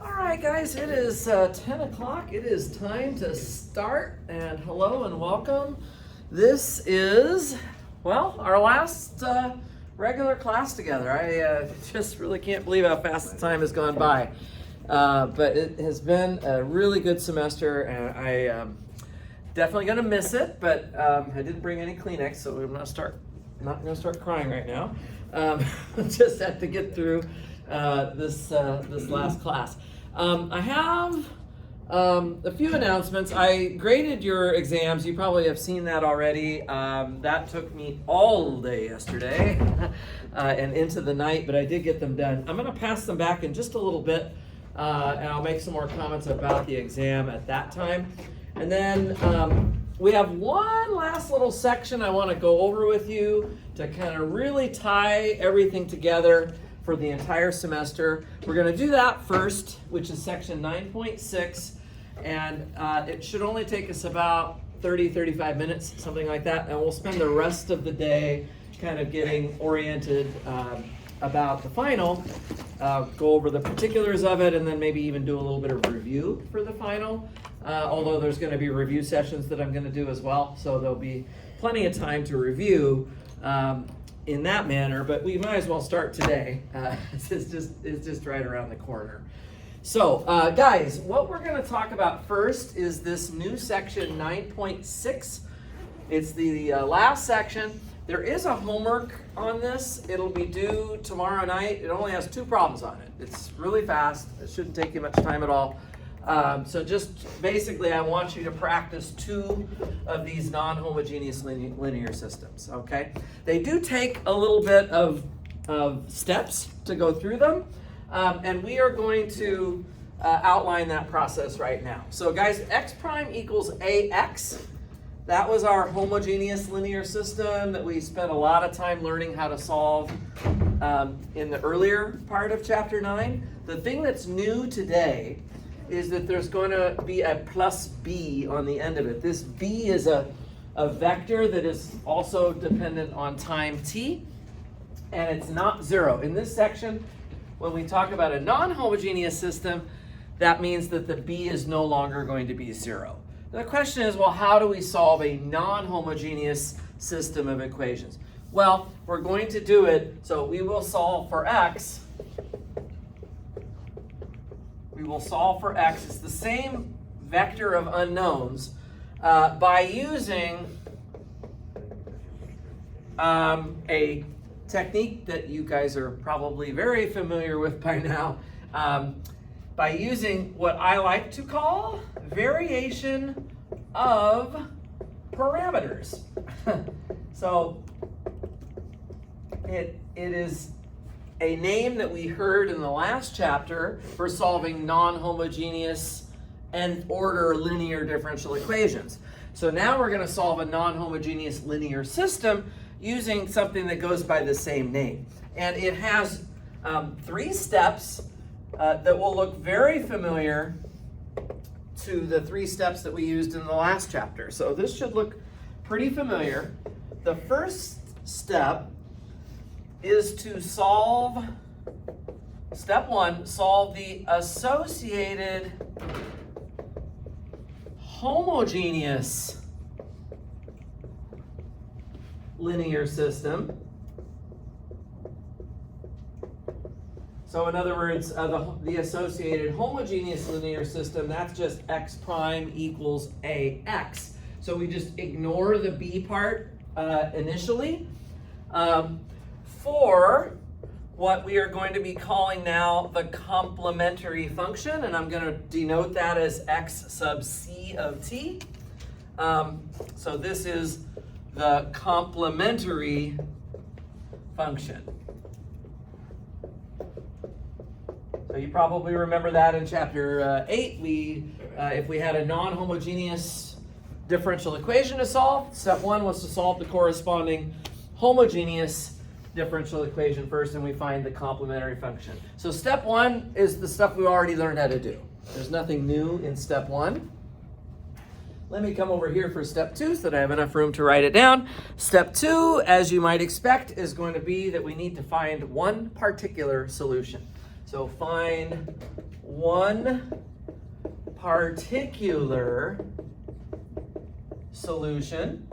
All right, guys, it is 10 o'clock. It is time to start. And hello and welcome. This is, well, our last regular class together. I just really can't believe how fast the time has gone by. But it has been a really good semester, and I definitely going to miss it. But I didn't bring any Kleenex, so I'm not going to start crying right now. Just have to get through this last class. I have a few announcements. I graded your exams. You probably have seen that already. That took me all day yesterday and into the night, but I did get them done. I'm going to pass them back in just a little bit, and I'll make some more comments about the exam at that time. And then we have one last little section I want to go over with you to kind of really tie everything together for the entire semester. We're going to do that first, which is section 9.6, and it should only take us about 35 minutes, something like that, and we'll spend the rest of the day kind of getting oriented about the final, go over the particulars of it, and then maybe even do a little bit of review for the final, although there's going to be review sessions that I'm going to do as well, so there'll be plenty of time to review in that manner, but we might as well start today. It's just right around the corner. So, guys, what we're going to talk about first is this new section 9.6. It's the last section. There is a homework on this. It'll be due tomorrow night. It only has 2 problems on it. It's really fast. It shouldn't take you much time at all. So just basically, I want you to practice 2 of these non-homogeneous linear systems, okay? They do take a little bit of steps to go through them, and we are going to outline that process right now. So guys, x prime equals ax. That was our homogeneous linear system that we spent a lot of time learning how to solve in the earlier part of chapter 9. The thing that's new today is that there's going to be a plus b on the end of it. This b is a vector that is also dependent on time t, and it's not 0. In this section, when we talk about a non-homogeneous system, that means that the b is no longer going to be 0. The question is, well, how do we solve a non-homogeneous system of equations? Well, we're going to do it, so we will solve for x. We will solve for x. It's the same vector of unknowns by using a technique that you guys are probably very familiar with by now, by using what I like to call variation of parameters. So it is a name that we heard in the last chapter for solving non-homogeneous nth order linear differential equations. So now we're going to solve a non-homogeneous linear system using something that goes by the same name. And it has 3 steps that will look very familiar to the 3 steps that we used in the last chapter. So this should look pretty familiar. The first step is to solve, step 1, solve the associated homogeneous linear system. So in other words, the associated homogeneous linear system, that's just x prime equals ax. So we just ignore the b part initially. For what we are going to be calling now the complementary function, and I'm going to denote that as x sub c of t. So this is the complementary function. So you probably remember that in chapter 8, if we had a non-homogeneous differential equation to solve, step 1 was to solve the corresponding homogeneous differential equation first, and we find the complementary function. So step 1 is the stuff we already learned how to do. There's nothing new in step 1. let me come over here for step 2 so that I have enough room to write it down. Step 2, as you might expect, is going to be that we need to find one particular solution. So find one particular solution,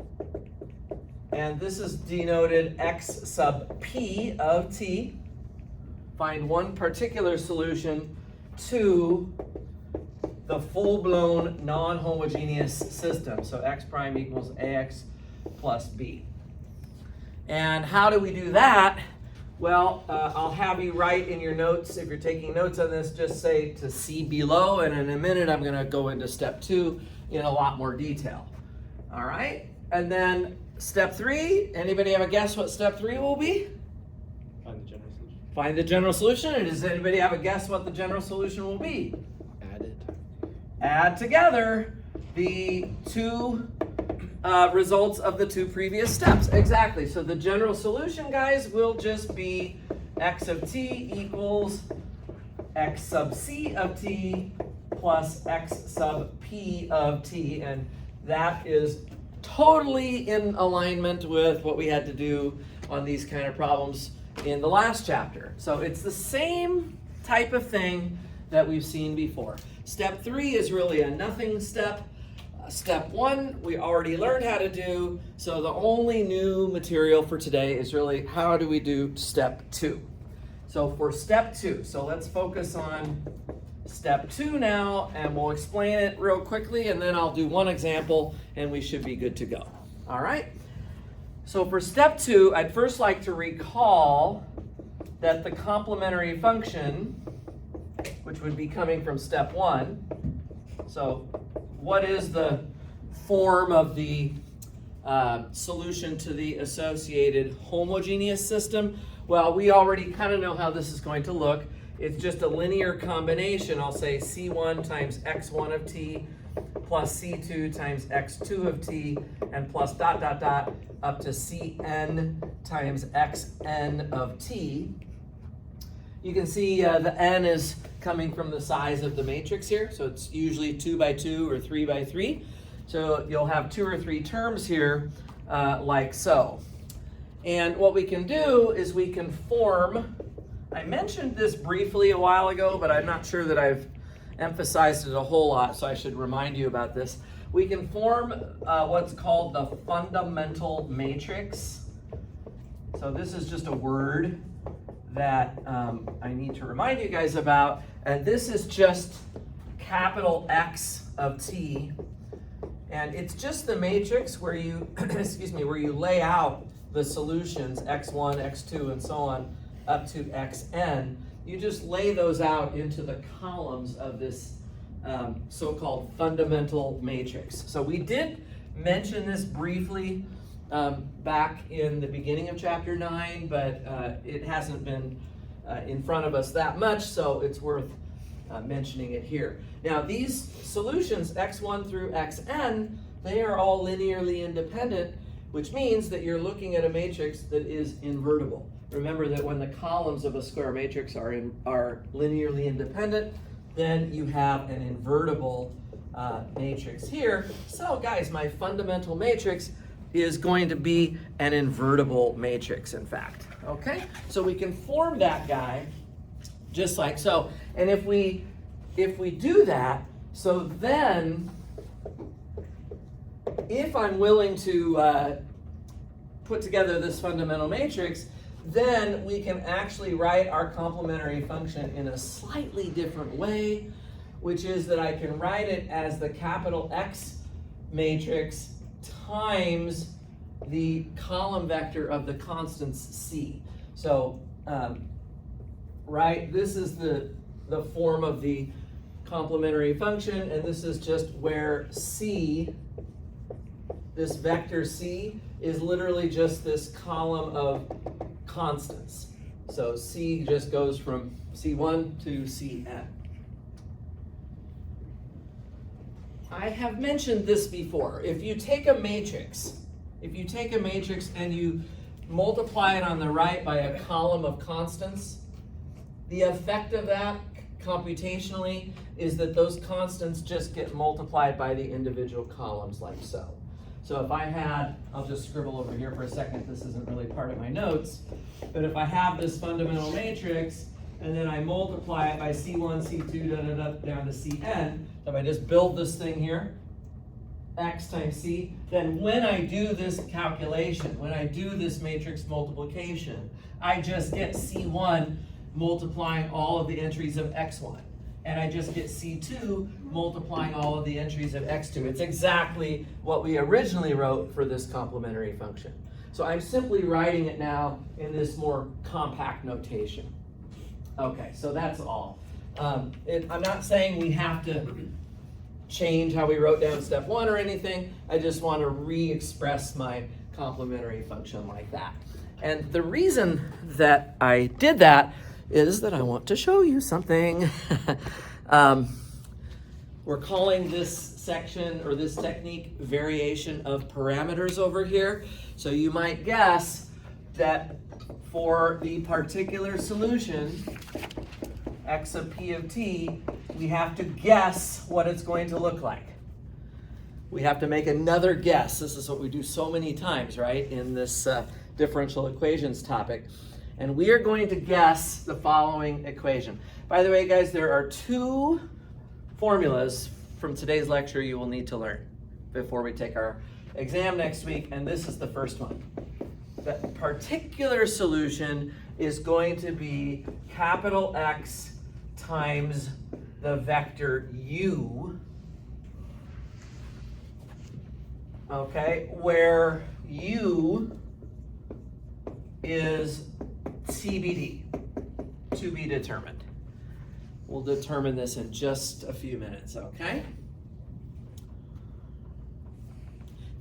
and this is denoted x sub p of t. Find one particular solution to the full-blown non-homogeneous system. So x prime equals ax plus b. And how do we do that? Well, I'll have you write in your notes, if you're taking notes on this, just say to see below, and in a minute I'm going to go into step 2 in a lot more detail. All right? And then step 3, anybody have a guess what step 3 will be? Find the general solution. Find the general solution. And does anybody have a guess what the general solution will be? Add it. Add together the two results of the 2 previous steps. Exactly. So the general solution, guys, will just be x of t equals x sub c of t plus x sub p of t. And that is totally in alignment with what we had to do on these kind of problems in the last chapter. So it's the same type of thing that we've seen before. Step 3 is really a nothing step. Step 1 we already learned how to do, so the only new material for today is really how do we do step 2. So for step 2, so let's focus on step 2 now, and we'll explain it real quickly, and then I'll do one example and we should be good to go. All right? So for step 2, I'd first like to recall that the complementary function, which would be coming from step 1, so what is the form of the solution to the associated homogeneous system? Well, we already kind of know how this is going to look. It's just a linear combination. I'll say C1 times x1 of t plus C2 times x2 of t and plus dot dot dot up to Cn times xn of t. You can see the n is coming from the size of the matrix here. So it's usually 2 by 2 or 3 by 3. So you'll have 2 or 3 terms here like so. And what we can do is we can form, I mentioned this briefly a while ago, but I'm not sure that I've emphasized it a whole lot, so I should remind you about this. We can form what's called the fundamental matrix. So this is just a word that I need to remind you guys about, and this is just capital X of t, and it's just the matrix where you where you lay out the solutions x1, x2, and so on up to xn. You just lay those out into the columns of this so-called fundamental matrix. So we did mention this briefly back in the beginning of chapter 9, but it hasn't been in front of us that much, so it's worth mentioning it here. Now these solutions, x1 through xn, they are all linearly independent, which means that you're looking at a matrix that is invertible. Remember that when the columns of a square matrix are linearly independent, then you have an invertible matrix here. So guys, my fundamental matrix is going to be an invertible matrix, in fact. Okay? So we can form that guy just like so. And if we do that, so then if I'm willing to put together this fundamental matrix, then we can actually write our complementary function in a slightly different way, which is that I can write it as the capital X matrix times the column vector of the constants C. So, right, this is the form of the complementary function, and this is just where C, this vector C, is literally just this column of constants. So C just goes from C1 to Cn. I have mentioned this before. If you take a matrix and you multiply it on the right by a column of constants, the effect of that computationally is that those constants just get multiplied by the individual columns like so. So if I had, I'll just scribble over here for a second, this isn't really part of my notes, but if I have this fundamental matrix and then I multiply it by C1, C2, down to Cn, if I just build this thing here, x times c, then when I do this calculation, when I do this matrix multiplication, I just get C1 multiplying all of the entries of x1. And I just get C2 multiplying all of the entries of x2. It's exactly what we originally wrote for this complementary function. So I'm simply writing it now in this more compact notation. Okay, so that's all. I'm not saying we have to change how we wrote down step 1 or anything. I just want to re-express my complementary function like that. And the reason that I did that is that I want to show you something. We're calling this section or this technique variation of parameters over here. So you might guess that for the particular solution, x of p of t, we have to guess what it's going to look like. We have to make another guess. This is what we do so many times, right, in this differential equations topic. And we are going to guess the following equation. By the way, guys, there are 2 formulas from today's lecture you will need to learn before we take our exam next week, and this is the first one. That particular solution is going to be capital X times the vector u, okay, where u is TBD, to be determined. We'll determine this in just a few minutes, okay?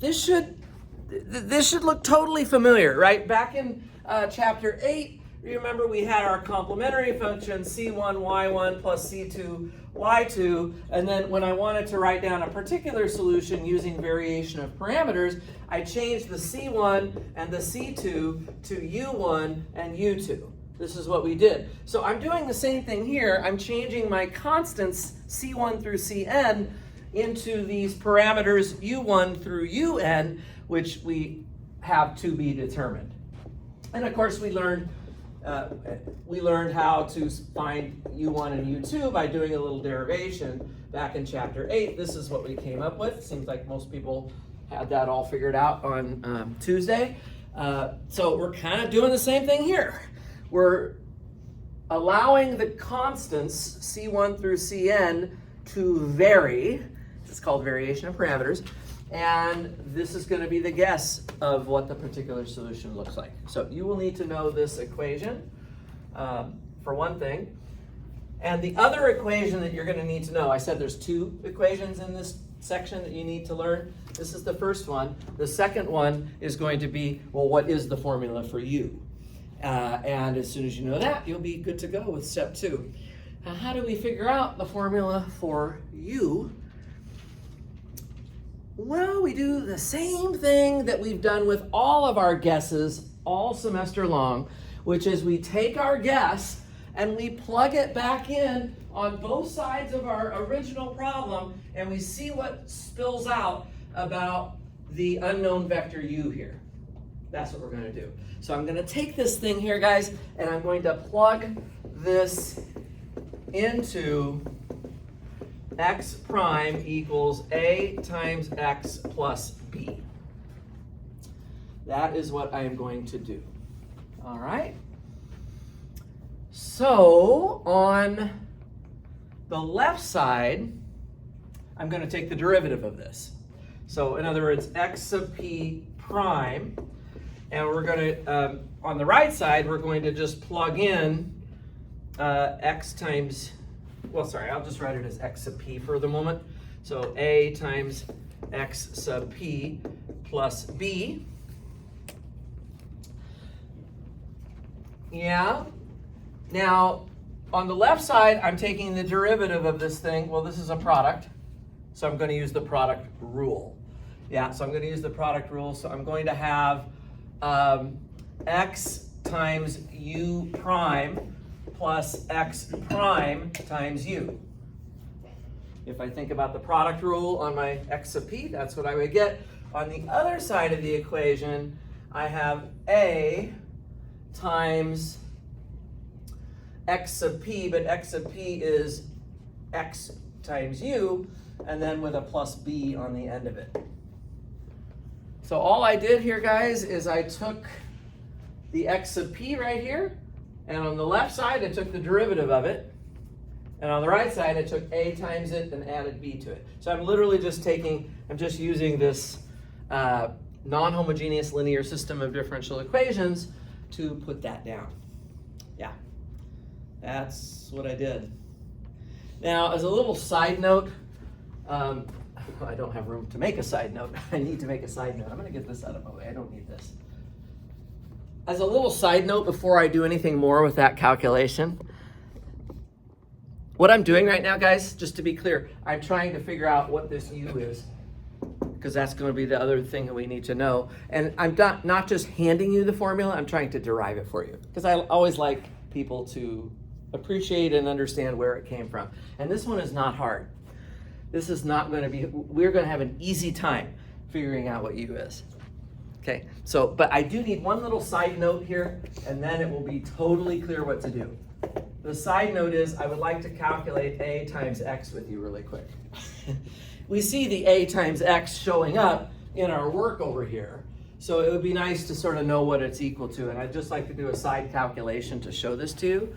This should look totally familiar, right? Back in chapter 8, you remember we had our complementary function c1 y1 plus c2 y2, and then when I wanted to write down a particular solution using variation of parameters, I changed the c1 and the c2 to u1 and u2. This is what we did. So I'm doing the same thing here. I'm changing my constants c1 through cn into these parameters u1 through un, which we have to be determined. And of course we learned how to find u1 and u2 by doing a little derivation back in chapter 8. This is what we came up with. Seems like most people had that all figured out on Tuesday. So we're kind of doing the same thing here. We're allowing the constants c1 through cn to vary. It's called variation of parameters. And this is going to be the guess of what the particular solution looks like. So you will need to know this equation for one thing. And the other equation that you're going to need to know, I said there's 2 equations in this section that you need to learn. This is the first one. The second one is going to be, well, what is the formula for u? And as soon as you know that, you'll be good to go with step 2. Now, how do we figure out the formula for u? Well, we do the same thing that we've done with all of our guesses all semester long, which is we take our guess and we plug it back in on both sides of our original problem, and we see what spills out about the unknown vector u here. That's what we're going to do. So I'm going to take this thing here, guys, and I'm going to plug this into x prime equals a times x plus b. That is what I am going to do. All right? So on the left side, I'm going to take the derivative of this. So in other words, x sub p prime, and we're going to, on the right side, we're going to just plug in x times, well, sorry, I'll just write it as x sub p for the moment. So a times x sub p plus b. Yeah. Now, on the left side, I'm taking the derivative of this thing. Well, this is a product, so I'm going to use the product rule. Yeah, so I'm going to use the product rule. So I'm going to have x times u prime plus x prime times u. If I think about the product rule on my x sub p, that's what I would get. On the other side of the equation, I have a times x sub p, but x sub p is x times u, and then with a plus b on the end of it. So all I did here, guys, is I took the x sub p right here, and on the left side, I took the derivative of it, and on the right side, I took a times it and added b to it. So I'm literally just using this non-homogeneous linear system of differential equations to put that down. Yeah, that's what I did. Now, as a little side note, I don't have room to make a side note. I need to make a side note. I'm going to get this out of my way. I don't need this. As a little side note, before I do anything more with that calculation, what I'm doing right now, guys, just to be clear, I'm trying to figure out what this u is, because that's going to be the other thing that we need to know. And I'm not just handing you the formula, I'm trying to derive it for you, because I always like people to appreciate and understand where it came from. And this one is not hard. This is not going to be, we're going to have an easy time figuring out what u is. Okay, so, but I do need one little side note here, and then it will be totally clear what to do. The side note is I would like to calculate a times x with you really quick. We see the a times x showing up in our work over here, so it would be nice to sort of know what it's equal to, and I'd just like to do a side calculation to show this to you,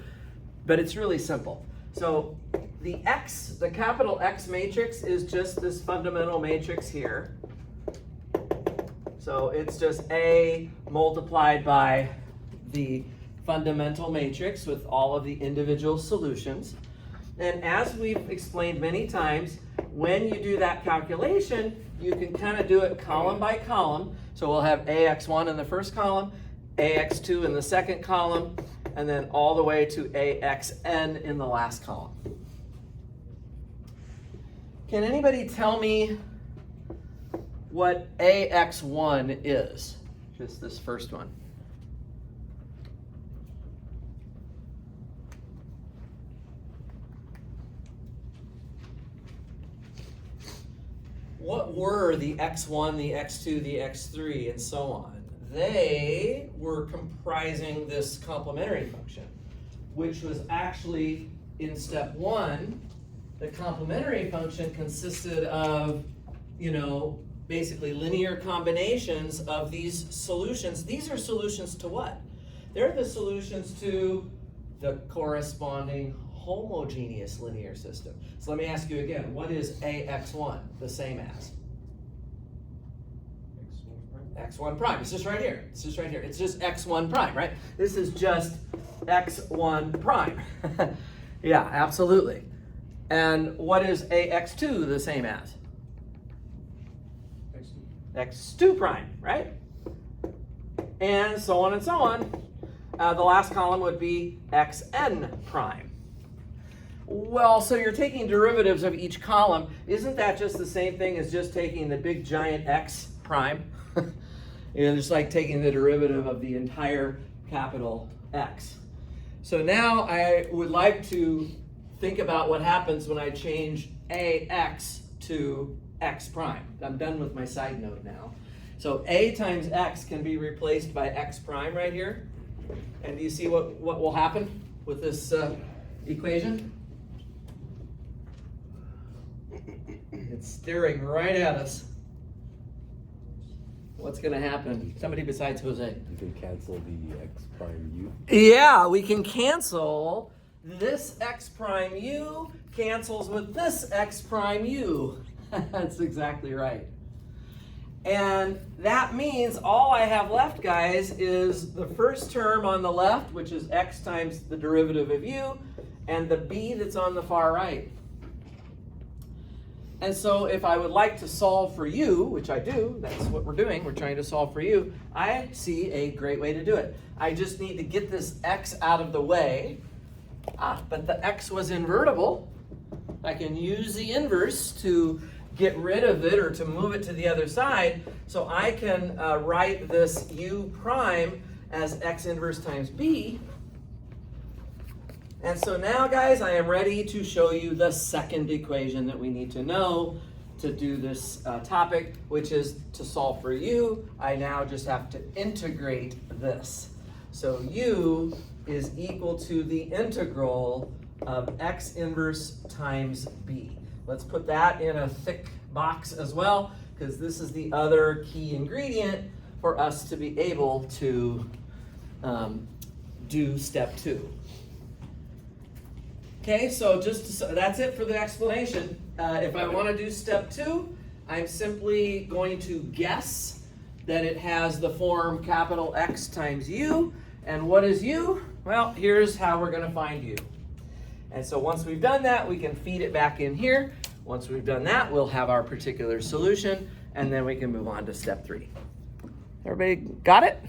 but it's really simple. So the x, the capital X matrix is just this fundamental matrix here. So it's just A multiplied by the fundamental matrix with all of the individual solutions. And as we've explained many times, when you do that calculation, you can kind of do it column by column. So we'll have AX1 in the first column, AX2 in the second column, and then all the way to AXN in the last column. Can anybody tell me what AX1 is? Just this first one. What were the X1, the X2, the X3, and so on? They were comprising this complementary function, which was actually, in step one, the complementary function consisted of, basically linear combinations of these solutions. These are solutions to what? They're the solutions to the corresponding homogeneous linear system. So let me ask you again, what is AX1 the same as? X1 prime. It's just right here. It's just right here. It's just X1 prime, right? This is just X1 prime. Yeah, absolutely. And what is AX2 the same as? X2 prime, right? And so on and so on. The last column would be Xn prime. Well, so you're taking derivatives of each column. Isn't that just the same thing as just taking the big giant X prime? Just like taking the derivative of the entire capital X. So now I would like to think about what happens when I change AX to X prime. I'm done with my side note now. So A times X can be replaced by X prime right here. And do you see what will happen with this equation? It's staring right at us. What's going to happen? Somebody besides Jose. You can cancel the x prime u. Yeah, we can cancel this x prime u cancels with this x prime u. That's exactly right. And that means all I have left, guys, is the first term on the left, which is x times the derivative of u, and the b that's on the far right. And so if I would like to solve for u, which I do, that's what we're doing, we're trying to solve for u, I see a great way to do it. I just need to get this x out of the way. But the x was invertible. I can use the inverse to get rid of it or to move it to the other side. So I can write this u prime as x inverse times b. And so now, guys, I am ready to show you the second equation that we need to know to do this topic, which is to solve for u. I now just have to integrate this. So u is equal to the integral of x inverse times b. Let's put that in a thick box as well, because this is the other key ingredient for us to be able to do step 2. Okay, so that's it for the explanation. If I want to do step 2, I'm simply going to guess that it has the form capital X times u. And what is u? Well, here's how we're going to find u. And so once we've done that, we can feed it back in here. Once we've done that, we'll have our particular solution, and then we can move on to step 3. Everybody got it?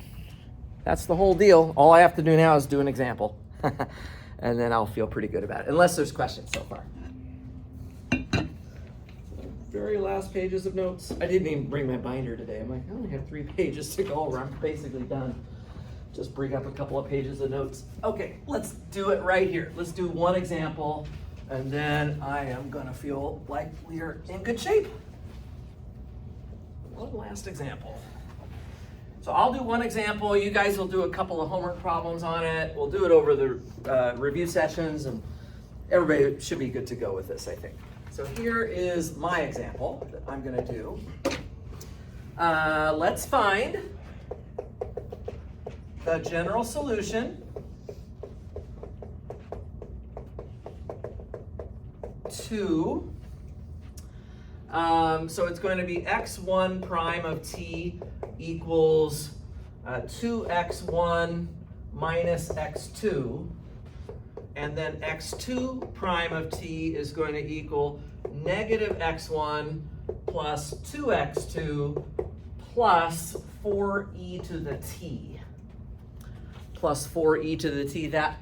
That's the whole deal. All I have to do now is do an example. And then I'll feel pretty good about it, unless there's questions so far. Very last pages of notes. I didn't even bring my binder today. I'm like, I only have 3 pages to go over. I'm basically done. Just bring up a couple of pages of notes. Okay, let's do it right here. Let's do one example, and then I am gonna feel like we are in good shape. One last example. So I'll do one example. You guys will do a couple of homework problems on it. We'll do it over the review sessions, and everybody should be good to go with this, I think. So here is my example that I'm going to do. Let's find the general solution to, so it's going to be x1 prime of t equals 2x1 minus x2, and then x2 prime of t is going to equal negative x1 plus 2x2 plus 4e to the t. Plus 4e to the t. That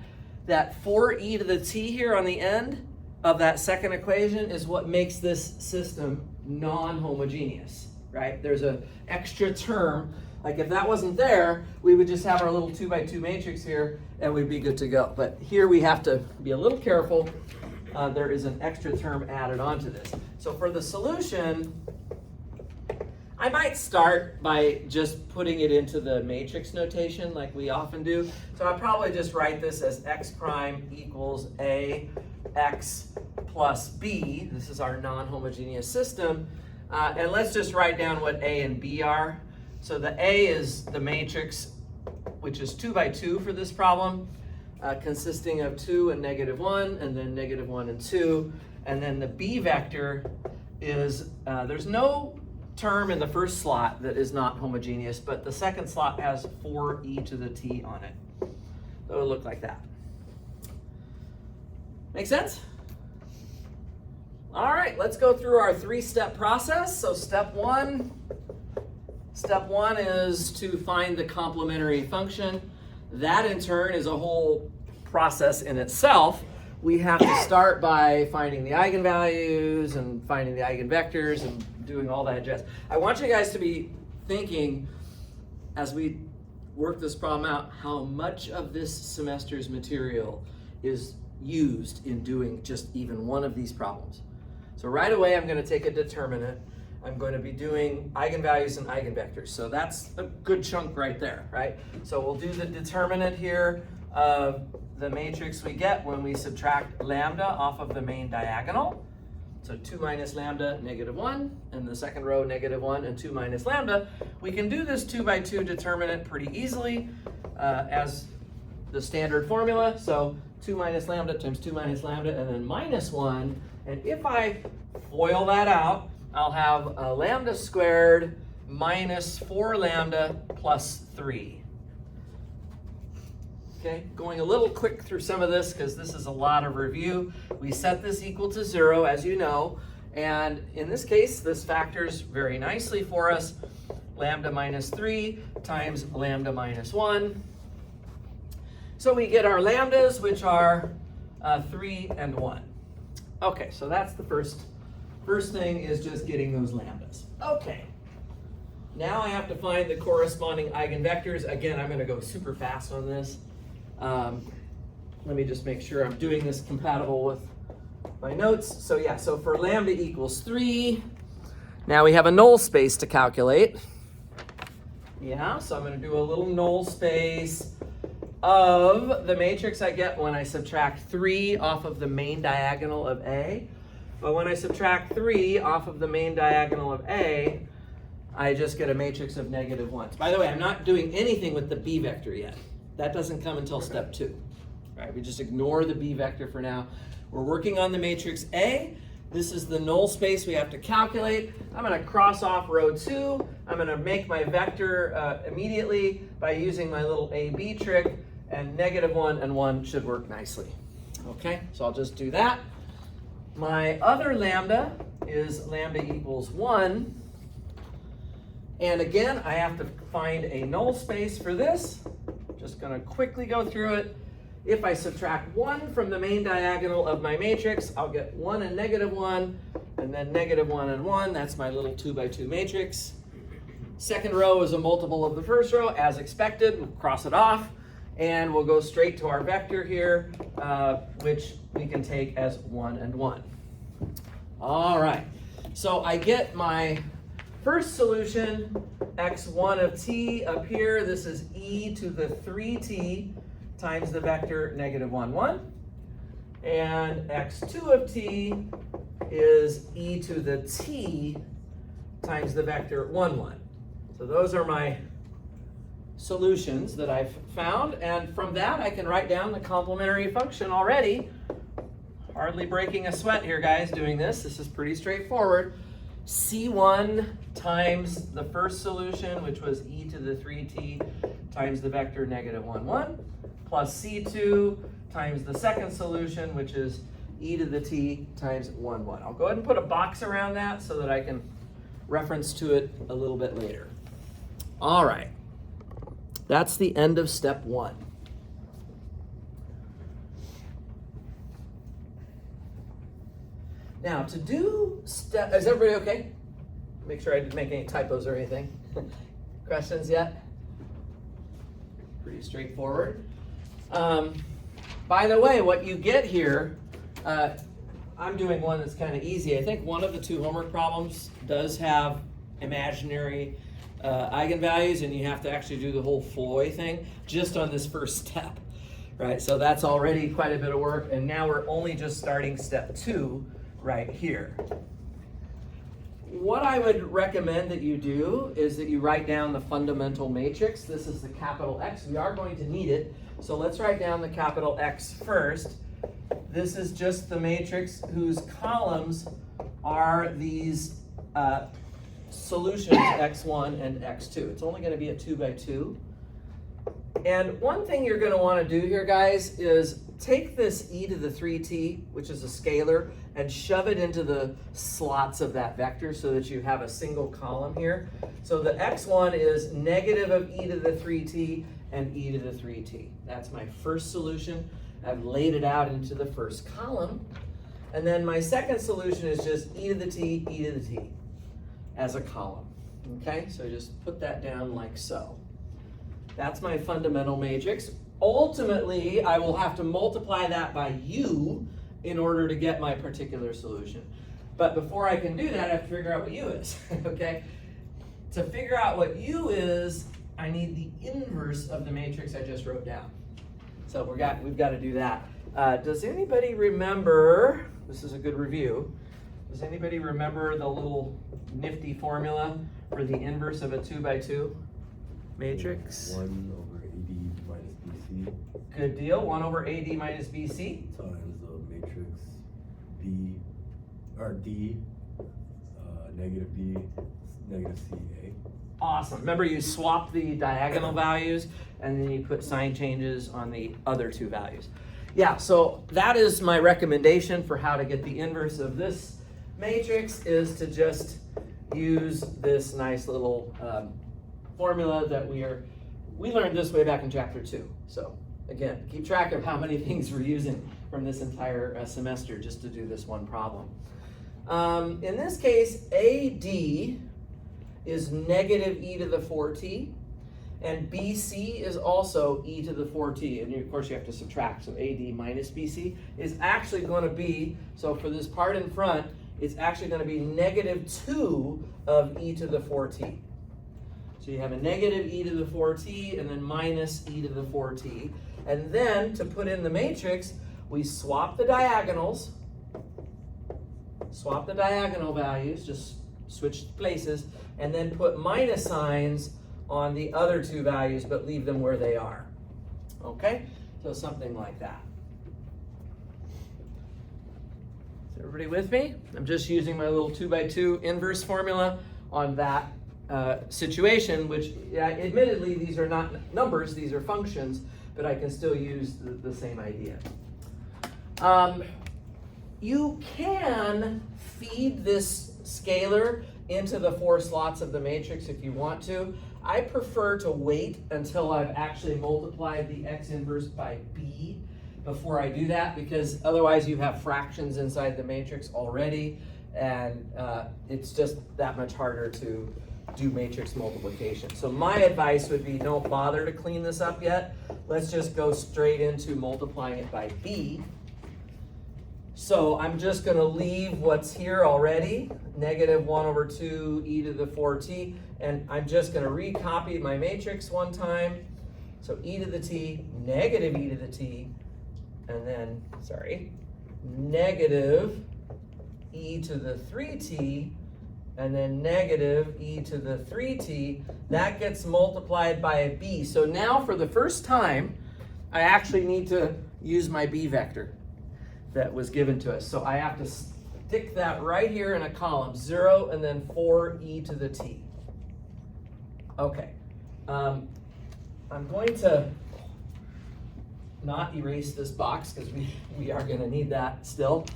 4e to the t here on the end of that second equation is what makes this system non-homogeneous, right? There's an extra term. Like if that wasn't there, we would just have our little 2x2 matrix here and we'd be good to go. But here we have to be a little careful. There is an extra term added onto this. So for the solution, I might start by just putting it into the matrix notation like we often do. So I'll probably just write this as x prime equals a x plus b. This is our non-homogeneous system. And let's just write down what a and b are. So the A is the matrix, which is 2 by 2 for this problem, consisting of 2 and -1, and then -1 and 2. And then the B vector is, there's no term in the first slot that is not homogeneous, but the second slot has 4e to the t on it. So it'll look like that. Make sense? All right, let's go through our 3-step process. So step one is to find the complementary function. That in turn is a whole process in itself. We have to start by finding the eigenvalues and finding the eigenvectors and doing all that jazz. I want you guys to be thinking, as we work this problem out, how much of this semester's material is used in doing just even one of these problems. So right away, I'm going to take a determinant. I'm going to be doing eigenvalues and eigenvectors. So that's a good chunk right there, right? So we'll do the determinant here of the matrix we get when we subtract lambda off of the main diagonal. So 2 minus lambda, -1, and the second row, -1, and 2 minus lambda. We can do this 2 by 2 determinant pretty easily as the standard formula. So 2 minus lambda times 2 minus lambda, and then -1. And if I FOIL that out, I'll have lambda squared minus 4 lambda plus 3. Okay, going a little quick through some of this because this is a lot of review. We set this equal to 0, as you know, and in this case, this factors very nicely for us. Lambda minus 3 times lambda minus 1. So we get our lambdas, which are 3 and 1. Okay, so that's the first thing, is just getting those lambdas. Okay, now I have to find the corresponding eigenvectors. Again, I'm going to go super fast on this. let me just make sure I'm doing this compatible with my notes. So yeah, so for lambda equals 3, now we have a null space to calculate. Yeah, so I'm going to do a little null space of the matrix I get when I subtract 3 off of the main diagonal of A. But when I subtract 3 off of the main diagonal of A, I just get a matrix of negative 1s. By the way, I'm not doing anything with the B vector yet. That doesn't come until step 2. All right, we just ignore the B vector for now. We're working on the matrix A. This is the null space we have to calculate. I'm going to cross off row 2. I'm going to make my vector immediately by using my little AB trick, and negative 1 and 1 should work nicely. Okay, so I'll just do that. My other lambda is lambda equals 1. And again, I have to find a null space for this. Just going to quickly go through it. If I subtract 1 from the main diagonal of my matrix, I'll get 1 and negative 1, and then negative 1 and 1. That's my little 2 by 2 matrix. Second row is a multiple of the first row, as expected. We'll cross it off, and we'll go straight to our vector here, which we can take as 1 and 1. All right, so I get my first solution, x1 of t up here. This is e to the 3t times the vector negative 1, 1. And x2 of t is e to the t times the vector 1, 1. So those are my solutions that I've found. And from that, I can write down the complementary function already. Hardly breaking a sweat here, guys, doing this. This is pretty straightforward. C1 times the first solution, which was e to the 3t times the vector negative 1, 1. Plus C2 times the second solution, which is e to the t times 1, 1. I'll go ahead and put a box around that so that I can reference to it a little bit later. All right, that's the end of step 1. Now to do step, is everybody okay? Make sure I didn't make any typos or anything. Questions yet? Pretty straightforward. By the way, what you get here, I'm doing one that's kind of easy. I think one of the 2 homework problems does have imaginary eigenvalues, and you have to actually do the whole Floy thing just on this first step, right? So that's already quite a bit of work, and now we're only just starting step 2 right here. What I would recommend that you do is that you write down the fundamental matrix. This is the capital X. We are going to need it. So let's write down the capital X first. This is just the matrix whose columns are these solutions, x1 and x2. It's only going to be a 2 by 2. And one thing you're going to want to do here, guys, is take this e to the 3t, which is a scalar, and shove it into the slots of that vector so that you have a single column here. So the x1 is negative of e to the 3t and e to the 3t. That's my first solution. I've laid it out into the first column. And then my second solution is just e to the t, e to the t as a column. Okay, so just put that down like so. That's my fundamental matrix. Ultimately, I will have to multiply that by u in order to get my particular solution. But before I can do that, I have to figure out what u is, okay? To figure out what u is, I need the inverse of the matrix I just wrote down. So we've got to do that. Does anybody remember, this is a good review, does anybody remember the little nifty formula for the inverse of a 2 by 2 matrix? 1 over AD minus BC Good deal. 1 over AD minus BC times the matrix B, or D, negative B, negative CA. Awesome. Remember, you swap the diagonal values and then you put sign changes on the other 2 values. Yeah, so that is my recommendation for how to get the inverse of this matrix, is to just use this nice little formula that we learned this way back in chapter 2. So again, keep track of how many things we're using from this entire semester just to do this one problem. In this case, AD is negative e to the 4t, And BC is also e to the 4t, and of course you have to subtract, so AD minus BC is actually going to be, so for this part in front, it's actually going to be negative 2 of e to the 4t. So you have a negative e to the 4t and then minus e to the 4t. And then to put in the matrix, we swap the diagonals, swap the diagonal values, just switch places, and then put minus signs on the other two values, but leave them where they are. Okay? So something like that. Is everybody with me? I'm just using my little 2x2 inverse formula on that situation, which admittedly these are not numbers, these are functions, but I can still use the same idea. You can feed this scalar into the 4 slots of the matrix if you want to. I prefer to wait until I've actually multiplied the x inverse by b before I do that, because otherwise you have fractions inside the matrix already, and it's just that much harder to do matrix multiplication. So my advice would be, don't bother to clean this up yet. Let's just go straight into multiplying it by b. So I'm just going to leave what's here already, negative 1 over 2 e to the 4t, and I'm just going to recopy my matrix one time. So e to the t, negative e to the t, and then, negative e to the 3t, and then negative e to the 3t. That gets multiplied by a b. So now for the first time, I actually need to use my b vector that was given to us. So I have to stick that right here in a column, 0 and then 4e to the t. Okay, I'm going to not erase this box because we are going to need that still.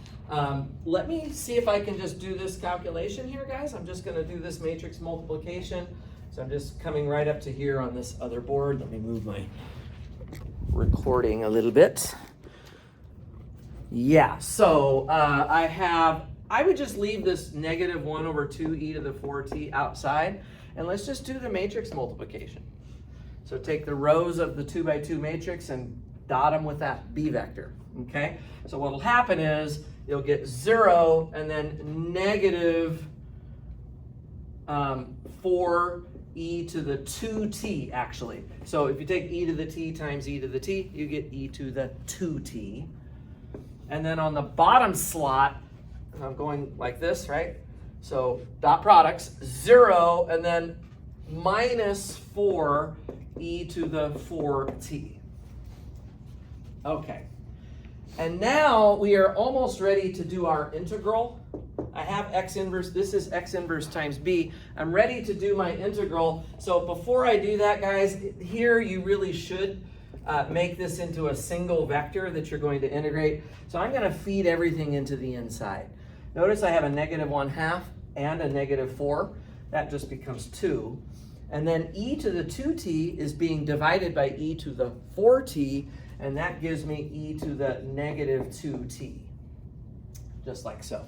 Let me see if I can just do this calculation here, guys. I'm just going to do this matrix multiplication. So I'm just coming right up to here on this other board. Let me move my recording a little bit. Yeah, so I would just leave this negative 1 over 2 e to the 4t outside, and let's just do the matrix multiplication. So take the rows of the 2x2 matrix and dot them with that b vector, okay? So what will happen is you'll get 0 and then negative 4e to the 2t, actually. So if you take e to the t times e to the t, you get e to the 2t. And then on the bottom slot, I'm going like this, right? So dot products, 0, and then minus 4 e to the 4t. Okay. And now we are almost ready to do our integral. I have x inverse, this is x inverse times b. I'm ready to do my integral. So before I do that, guys, here you really should make this into a single vector that you're going to integrate. So I'm going to feed everything into the inside. Notice I have a negative 1/2 and a negative 4. That just becomes 2. And then e to the 2t is being divided by e to the 4t, and that gives me e to the negative 2t, just like so.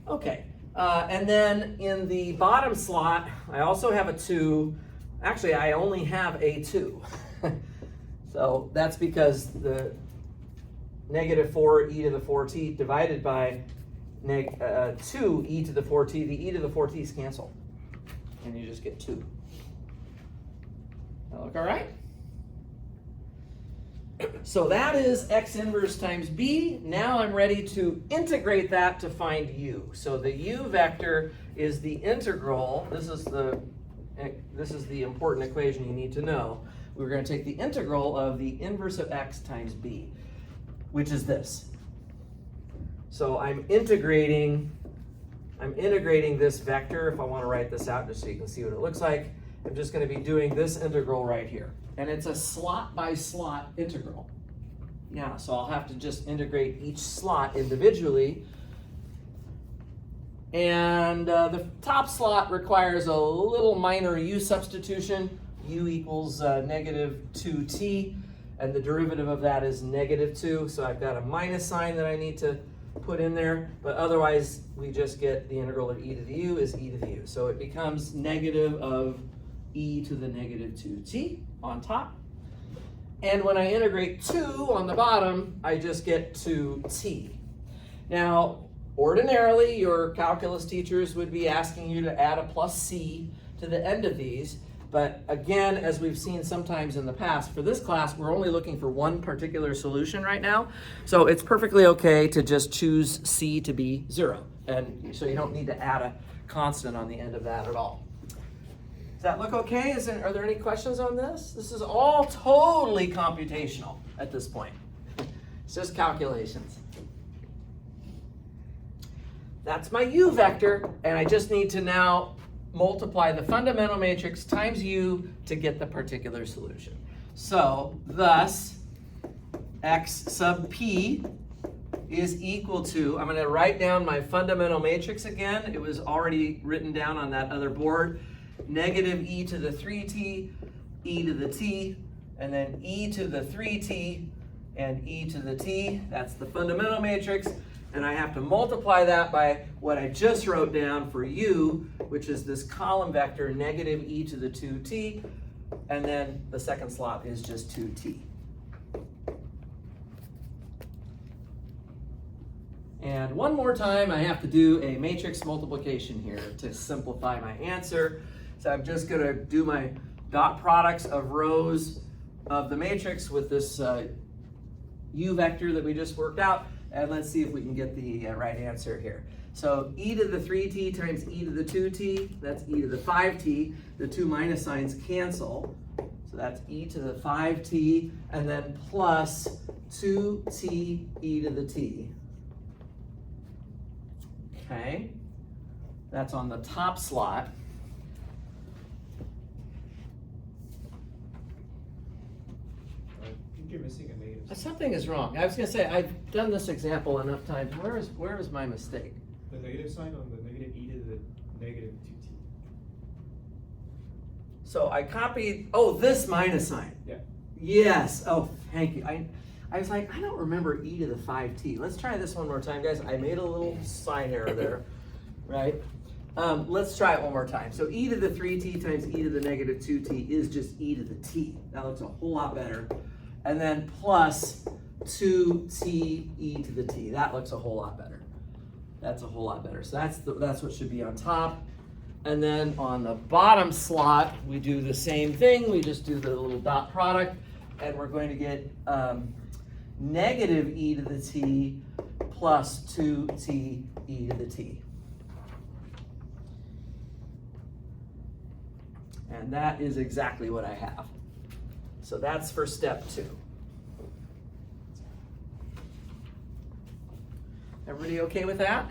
Okay, and then in the bottom slot, I also have a 2. Actually, I only have a 2. So that's because the negative 4 e to the 4t divided by 2 e to the 4t, the e to the 4t's cancel. And you just get 2. That look all right? So that is x inverse times b. Now I'm ready to integrate that to find u. So the u vector is the integral. This is the important equation you need to know. We're going to take the integral of the inverse of x times b, which is this. So I'm integrating this vector. If I want to write this out just so you can see what it looks like, I'm just going to be doing this integral right here. And it's a slot by slot integral. Yeah, so I'll have to just integrate each slot individually. And the top slot requires a little minor u substitution. U equals negative 2t, and the derivative of that is negative 2. So I've got a minus sign that I need to put in there, but otherwise we just get the integral of e to the u is e to the u. So it becomes negative of e to the negative 2t on top. And when I integrate 2 on the bottom, I just get 2t. Now, ordinarily, your calculus teachers would be asking you to add a plus c to the end of these. But again, as we've seen sometimes in the past, for this class, we're only looking for one particular solution right now. So it's perfectly okay to just choose c to be 0. And so you don't need to add a constant on the end of that at all. Does that look okay? Are there any questions on this? This is all totally computational at this point. It's just calculations. That's my u vector, and I just need to now multiply the fundamental matrix times u to get the particular solution. So, thus, x sub p is equal to, I'm going to write down my fundamental matrix again. It was already written down on that other board. Negative e to the 3t, e to the t, and then e to the 3t, and e to the t. That's the fundamental matrix. And I have to multiply that by what I just wrote down for u, which is this column vector, negative e to the 2t, and then the second slot is just 2t. And one more time, I have to do a matrix multiplication here to simplify my answer. So I'm just going to do my dot products of rows of the matrix with this u vector that we just worked out. And let's see if we can get the right answer here. So e to the 3t times e to the 2t, that's e to the 5t. The two minus signs cancel. So that's e to the 5t, and then plus 2t e to the t. Okay, that's on the top slot. I think you're missing a negative. Something is wrong. I was going to say, I've done this example enough times. Where is my mistake? The negative sign on the negative e to the negative 2t. So I copied, oh, this minus sign. Yeah. Yes, oh, thank you. I was like, I don't remember e to the 5t. Let's try this one more time, guys. I made a little sign error there, right? Let's try it one more time. So e to the 3t times e to the negative 2t is just e to the t. That looks a whole lot better. And then plus 2t e to the t. That looks a whole lot better. That's a whole lot better. So that's what should be on top. And then on the bottom slot, we do the same thing. We just do the little dot product, and we're going to get negative e to the t plus 2t e to the t. And that is exactly what I have. So that's for step 2. Everybody okay with that?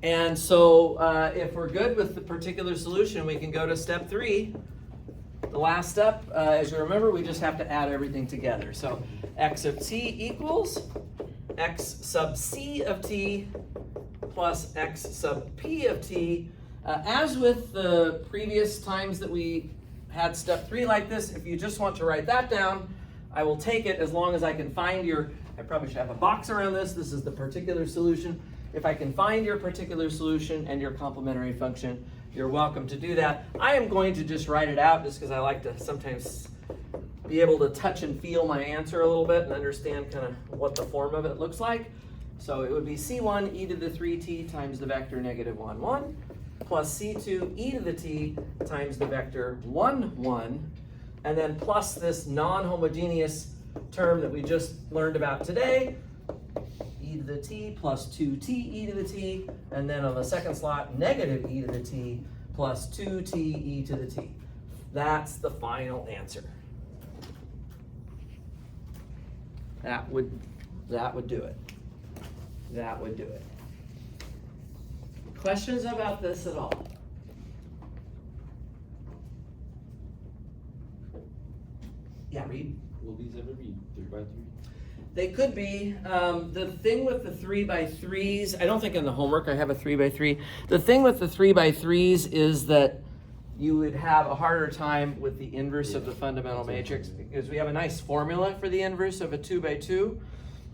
And so if we're good with the particular solution, we can go to step 3. The last step, as you remember, we just have to add everything together. So x of t equals x sub c of t plus x sub p of t. As with the previous times that we had step 3 like this, if you just want to write that down, I will take it as long as I can find I probably should have a box around this. This is the particular solution. If I can find your particular solution and your complementary function, you're welcome to do that. I am going to just write it out just because I like to sometimes be able to touch and feel my answer a little bit and understand kind of what the form of it looks like. So it would be c1 e to the 3t times the vector negative 1, 1, plus c2 e to the t times the vector 1, 1, and then plus this non-homogeneous term that we just learned about today, e to the t plus 2t e to the t, and then on the second slot, negative e to the t plus 2t e to the t. That's the final answer. That would do it. That would do it. Questions about this at all? Yeah, Reed. Will these ever be 3x3? They could be. The thing with the 3x3s, I don't think in the homework I have a 3x3. The thing with the 3x3s is that you would have a harder time with the inverse of the fundamental matrix because we have a nice formula for the inverse of a 2x2.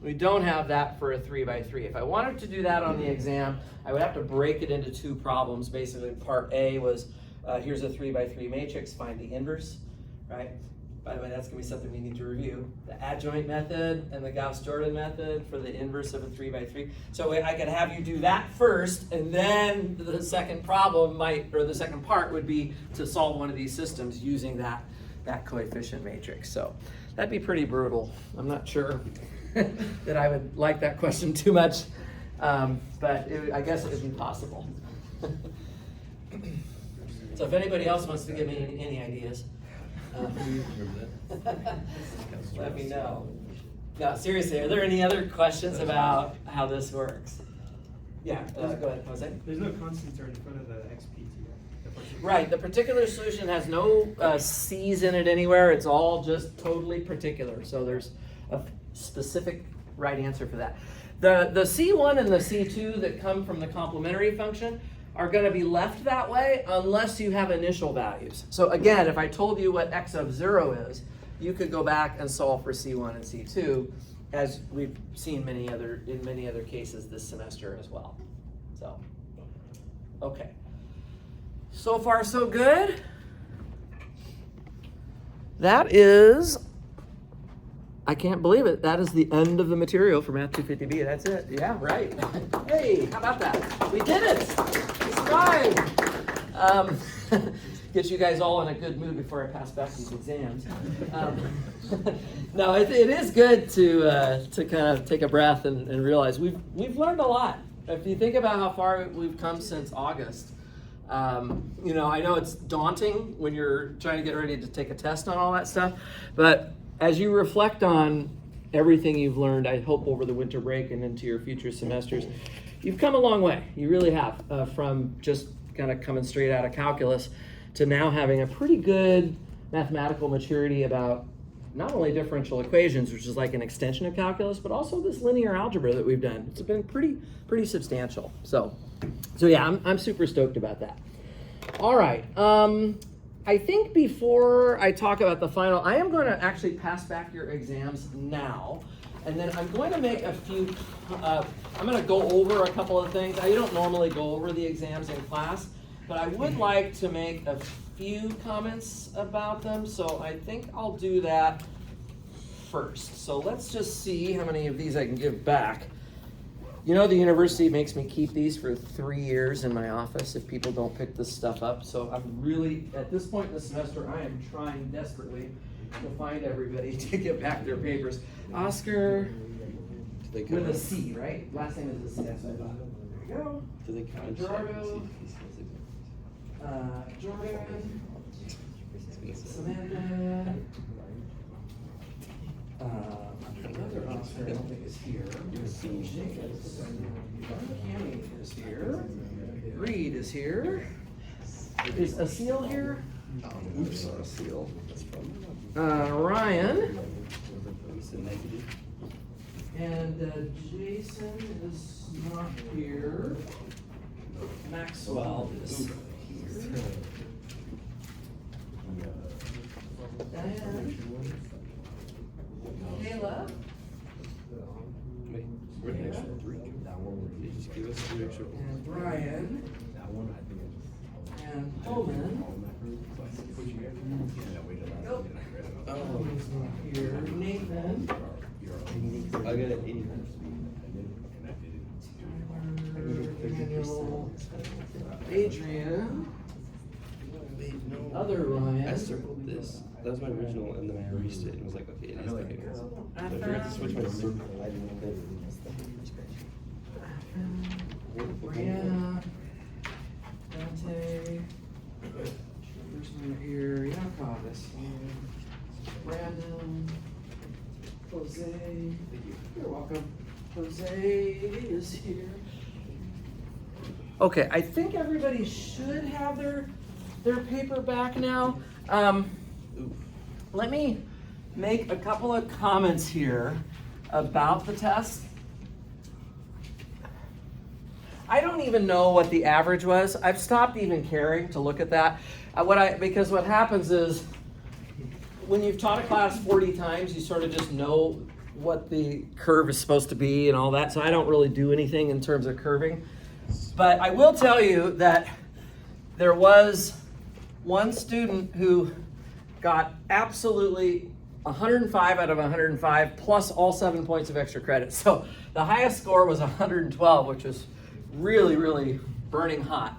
We don't have that for a 3x3. If I wanted to do that on the exam, I would have to break it into 2 problems. Basically, part A was Here's a 3x3 matrix, find the inverse, right? By the way, that's gonna be something we need to review. The adjoint method and the Gauss-Jordan method for the inverse of a 3x3. So I could have you do that first, and then the second problem or the second part would be to solve one of these systems using that coefficient matrix. So that'd be pretty brutal. I'm not sure that I would like that question too much, but I guess it would be possible. So if anybody else wants to give me any ideas, let me know. No, seriously, are there any other questions about how this works? Yeah, go ahead, Jose. There's no constants right in front of the XPT. Right, the particular solution has no C's in it anywhere. It's all just totally particular. So there's a specific right answer for that. The C1 and the C2 that come from the complementary function are going to be left that way unless you have initial values. So again, if I told you what x of 0 is, you could go back and solve for C1 and C2, as we've seen in many other cases this semester as well. So, okay. So far, so good. That is, I can't believe it, that is the end of the material for Math 250B. That's it. Yeah, right. Hey, how about that? We did it. We survived. Get you guys all in a good mood before I pass back these exams. No, it is good to kind of take a breath and realize we've learned a lot. If you think about how far we've come since August, you know, I know it's daunting when you're trying to get ready to take a test on all that stuff, but as you reflect on everything you've learned, I hope over the winter break and into your future semesters, you've come a long way. You really have, from just kind of coming straight out of calculus to now having a pretty good mathematical maturity about not only differential equations, which is like an extension of calculus, but also this linear algebra that we've done. It's been pretty substantial. So yeah, I'm super stoked about that. All right. I think before I talk about the final, I am going to actually pass back your exams now. And then I'm going to make a few, I'm going to go over a couple of things. I don't normally go over the exams in class, but I would like to make a few comments about them. So I think I'll do that first. So let's just see how many of these I can give back. You know, the university makes me keep these for 3 years in my office if people don't pick this stuff up. So I'm really, at this point in the semester, I am trying desperately to find everybody to get back their papers. Oscar with a C, right? Last name is a C. That's what I thought. There you go. Do they count? Gerardo. Jordan. Samantha. Another Oscar I don't think is here. Jacobs. Cammy is here. Reed is here. Is Asil here? Oops, a seal. That's Ryan. negative. And Jason is not here. Maxwell is here. Diane. Kayla. Wait, we're the extra 3. They just give us 3 extra. And Brian. And Holman. Nope. Holman's not here. Nathan. I got an 80. Daniel. Adrian. Other Ryan. I circled this. That was my original, and then I erased it and was like, okay, it is negative. I forgot to switch my circle. I didn't know Brianna. Dante. Person here. Yakov is here. Brandon. Jose. You're welcome. Jose is here. Okay, I think everybody should have their paper back now. Let me make a couple of comments here about the test. I don't even know what the average was. I've stopped even caring to look at that. Because what happens is when you've taught a class 40 times, you sort of just know what the curve is supposed to be and all that. So I don't really do anything in terms of curving. But I will tell you that there was one student who got absolutely 105 out of 105 plus all 7 points of extra credit. So the highest score was 112, which was really, really burning hot.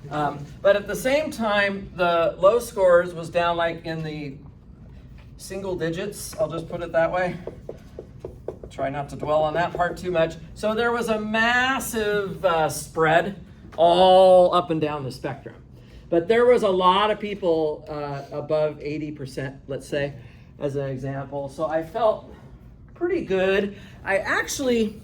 But at the same time, the low scores was down like in the single digits, I'll just put it that way. Try not to dwell on that part too much. So there was a massive spread all up and down the spectrum. But there was a lot of people above 80%, let's say, as an example. So I felt pretty good. I actually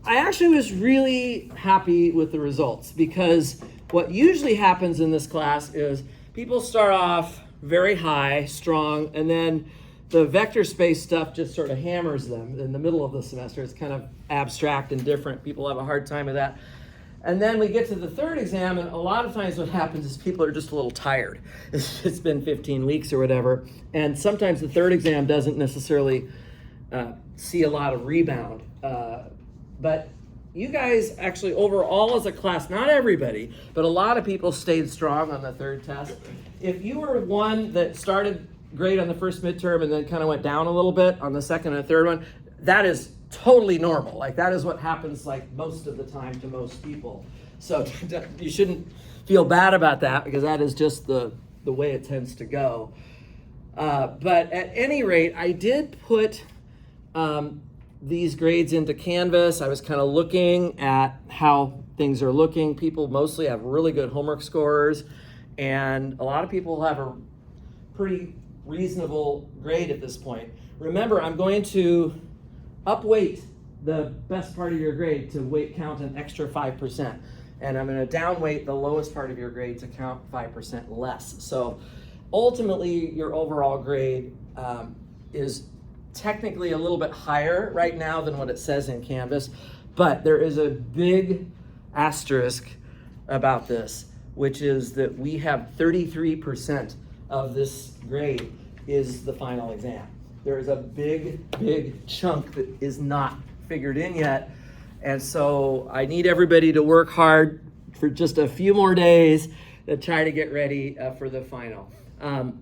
was really happy with the results, because what usually happens in this class is people start off very high, strong, and then the vector space stuff just sort of hammers them in the middle of the semester. It's kind of abstract and different. People have a hard time with that. And then we get to the third exam, and a lot of times what happens is people are just a little tired. It's been 15 weeks or whatever, and sometimes the third exam doesn't necessarily see a lot of rebound. But you guys actually overall as a class, not everybody, but a lot of people stayed strong on the third test. If you were one that started great on the first midterm and then kind of went down a little bit on the second and third one, that is totally normal. Like, that is what happens like most of the time to most people. So you shouldn't feel bad about that, because that is just the way it tends to go. But at any rate, I did put these grades into Canvas. I was kind of looking at how things are looking. People mostly have really good homework scores, and a lot of people have a pretty reasonable grade at this point. Remember, I'm going to upweight the best part of your grade to weight count an extra 5%. And I'm going to downweight the lowest part of your grade to count 5% less. So ultimately, your overall grade is technically a little bit higher right now than what it says in Canvas, but there is a big asterisk about this, which is that we have 33% of this grade is the final exam. There is a big, big chunk that is not figured in yet. And so I need everybody to work hard for just a few more days to try to get ready for the final.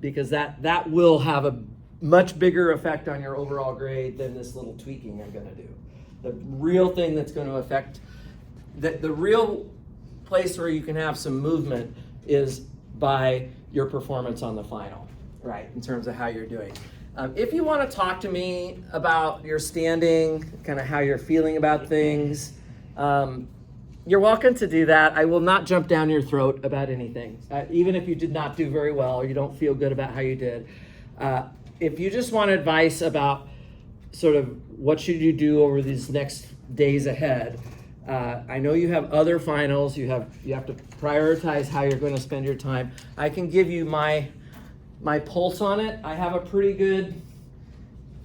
Because that will have a much bigger effect on your overall grade than this little tweaking I'm gonna do. The real thing that's gonna affect, the real place where you can have some movement is by your performance on the final, right, in terms of how you're doing. If you want to talk to me about your standing, kind of how you're feeling about things, you're welcome to do that. I will not jump down your throat about anything, even if you did not do very well or you don't feel good about how you did. If you just want advice about sort of what should you do over these next days ahead, I know you have other finals. You have to prioritize how you're going to spend your time. I can give you my pulse on it. I have a pretty good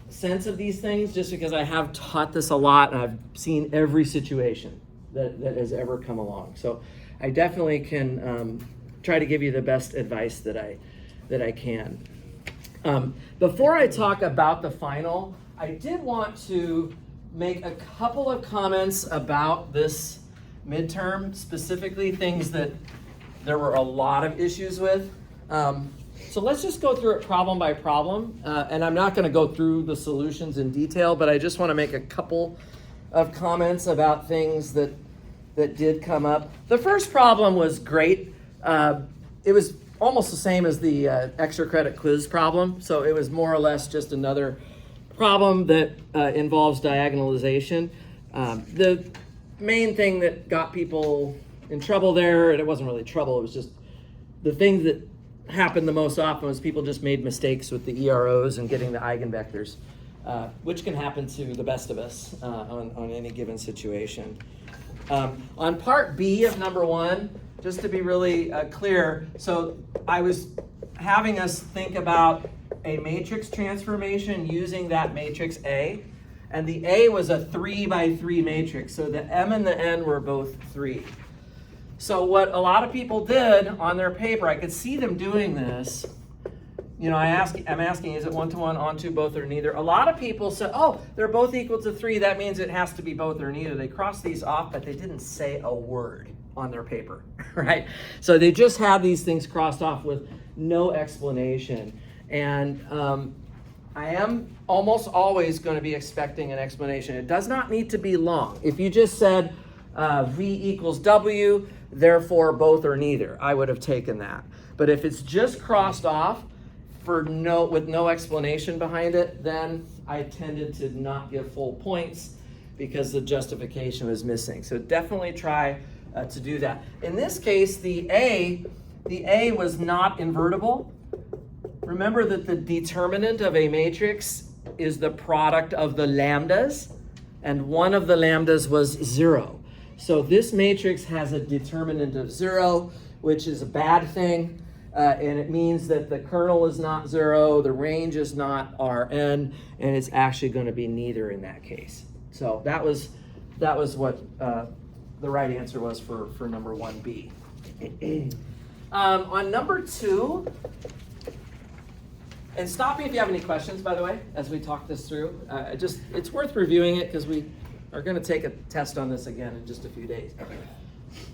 sense of these things just because I have taught this a lot and I've seen every situation that has ever come along. So I definitely can try to give you the best advice that I can. Before I talk about the final, I did want to make a couple of comments about this midterm, specifically things that there were a lot of issues with. So let's just go through it problem by problem, and I'm not going to go through the solutions in detail, but I just want to make a couple of comments about things that did come up. The first problem was great. It was almost the same as the extra credit quiz problem, so it was more or less just another problem that involves diagonalization. The main thing that got people in trouble there, and it wasn't really trouble, it was just the thing that happened the most often was people just made mistakes with the EROs and getting the eigenvectors, which can happen to the best of us on any given situation. On part B of number 1, just to be really clear, so I was having us think about a matrix transformation using that matrix A, and the A was a 3 by 3 matrix, so the M and the N were both 3. So what a lot of people did on their paper, I could see them doing this. You know, I'm asking, is it 1 to 1, on to, both, or neither? A lot of people said, oh, they're both equal to 3. That means it has to be both or neither. They crossed these off, but they didn't say a word on their paper, right? So they just have these things crossed off with no explanation. And I am almost always going to be expecting an explanation. It does not need to be long. If you just said V equals W, therefore both or neither, I would have taken that. But if it's just crossed off with no explanation behind it, then I tended to not give full points because the justification was missing. So definitely try to do that. In this case, the A was not invertible. Remember that the determinant of a matrix is the product of the lambdas, and one of the lambdas was 0. So this matrix has a determinant of 0, which is a bad thing, and it means that the kernel is not 0, the range is not Rn, and it's actually going to be neither in that case. So that was what the right answer was for number 1B. On number 2, and stop me if you have any questions, by the way, as we talk this through. It's worth reviewing it because we are going to take a test on this again in just a few days.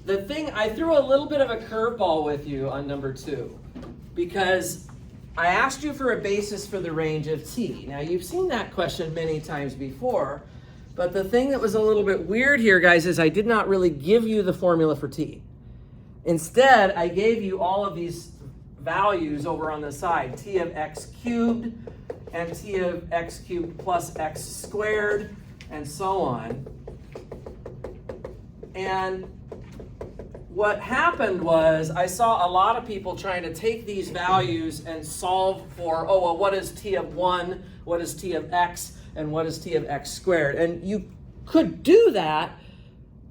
The thing, I threw a little bit of a curveball with you on number 2 because I asked you for a basis for the range of t. Now, you've seen that question many times before, but the thing that was a little bit weird here, guys, is I did not really give you the formula for t. Instead, I gave you all of these values over on the side, t of x cubed and t of x cubed plus x squared and so on. And what happened was I saw a lot of people trying to take these values and solve for, oh, well, what is t of 1, what is t of x, and what is t of x squared? And you could do that,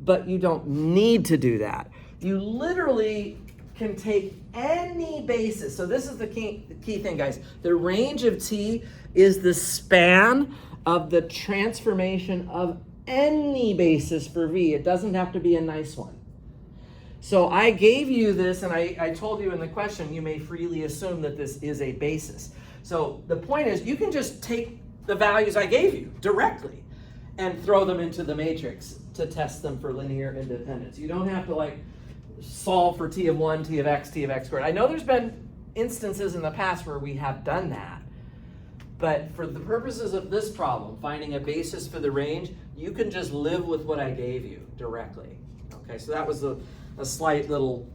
but you don't need to do that. You literally can take any basis. So this is the key thing, guys. The range of t is the span of the transformation of any basis for v. It doesn't have to be a nice one. So I gave you this, and I told you in the question, you may freely assume that this is a basis. So the point is, you can just take the values I gave you directly and throw them into the matrix to test them for linear independence. You don't have to solve for t of 1, t of x squared. I know there's been instances in the past where we have done that, but for the purposes of this problem, finding a basis for the range, you can just live with what I gave you directly. Okay, so that was a slight little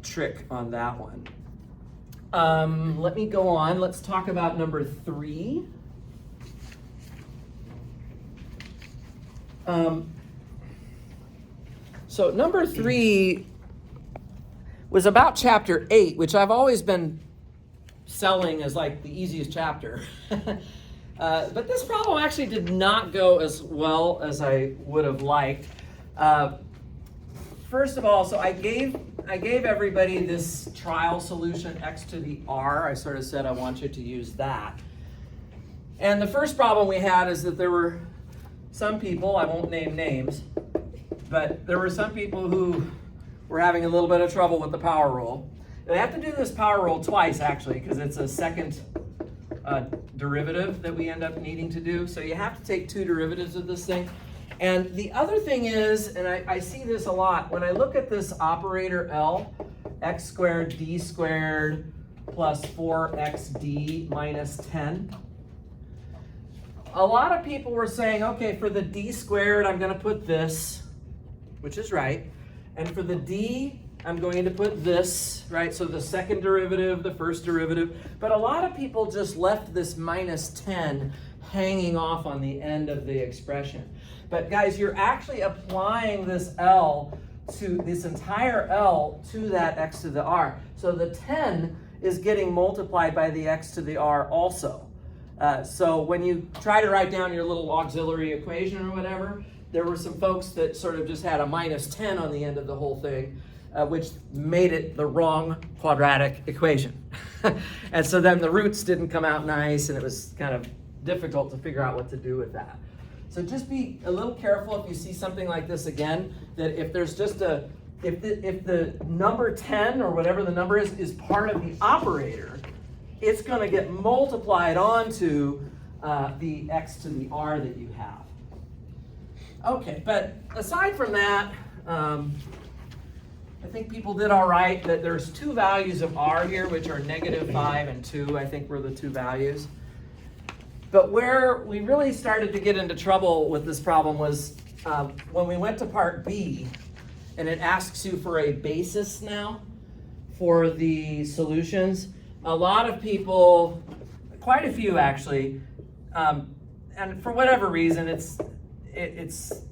trick on that one. Let me go on. Let's talk about number 3. So number 3 was about chapter 8, which I've always been selling as like the easiest chapter. But this problem actually did not go as well as I would have liked. First of all, so I gave everybody this trial solution, x to the r. I sort of said I want you to use that. And the first problem we had is that there were some people, I won't name names, but there were some people who were having a little bit of trouble with the power rule. They have to do this power rule twice, actually, because it's a second derivative that we end up needing to do. So you have to take 2 derivatives of this thing. And the other thing is, and I see this a lot, when I look at this operator L, x squared d squared plus 4xd minus 10, a lot of people were saying, okay, for the d squared, I'm going to put this, which is right. And for the d, I'm going to put this, right? So the second derivative, the first derivative. But a lot of people just left this minus 10 hanging off on the end of the expression. But guys, you're actually applying this L to this entire L to that x to the r. So the 10 is getting multiplied by the x to the r also. So when you try to write down your little auxiliary equation or whatever, there were some folks that sort of just had a minus 10 on the end of the whole thing, which made it the wrong quadratic equation. And so then the roots didn't come out nice, and it was kind of difficult to figure out what to do with that. So just be a little careful if you see something like this again, that if there's just if the number 10 or whatever the number is part of the operator, it's going to get multiplied onto the x to the r that you have. Okay, but aside from that, I think people did all right. That there's two values of r here, which are -5 and 2, I think were the two values. But where we really started to get into trouble with this problem was when we went to part B, and it asks you for a basis now for the solutions. A lot of people, quite a few actually, and for whatever reason, it's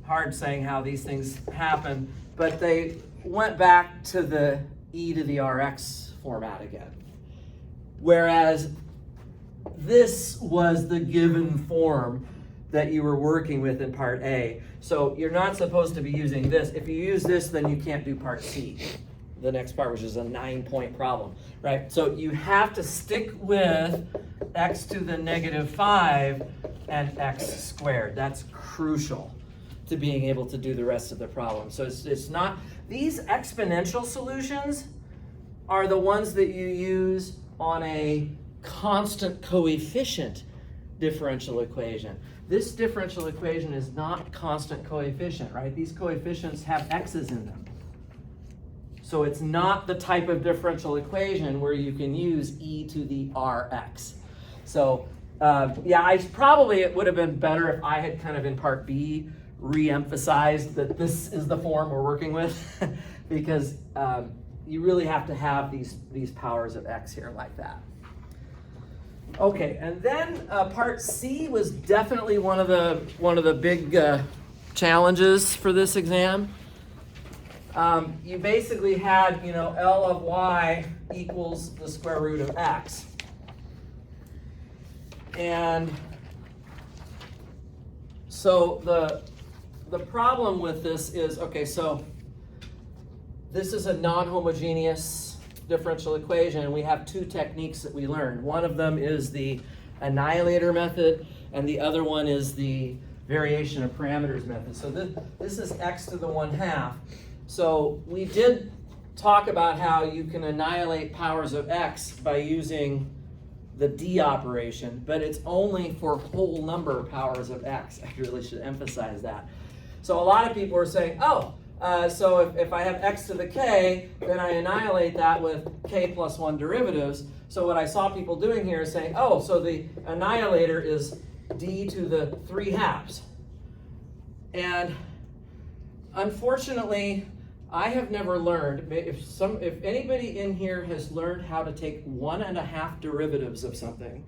hard saying how these things happen, but they went back to the e to the rx format again. Whereas this was the given form that you were working with in part A. So you're not supposed to be using this. If you use this, then you can't do part C, the next part, which is a 9-point problem, right? So you have to stick with x to the -5 and x squared. That's crucial to being able to do the rest of the problem. So it's not, these exponential solutions are the ones that you use on a constant coefficient differential equation. This differential equation is not constant coefficient, right? These coefficients have x's in them. So it's not the type of differential equation where you can use e to the rx. So yeah, it would have been better if I had kind of in part B re-emphasized that this is the form we're working with because you really have to have these powers of x here like that. Okay, and then part C was definitely one of the big challenges for this exam. You basically had, L of y equals the square root of x. And so the problem with this is, okay, so this is a non-homogeneous differential equation, and we have two techniques that we learned. One of them is the annihilator method, and the other one is the variation of parameters method. So this is x to the 1/2. So we did talk about how you can annihilate powers of x by using the d operation, but it's only for whole number powers of x. I really should emphasize that. So a lot of people are saying, so if I have x to the k, then I annihilate that with k plus 1 derivatives. So what I saw people doing here is saying, so the annihilator is d to the 3/2. And unfortunately, I have never learned, if anybody in here has learned how to take 1.5 derivatives of something,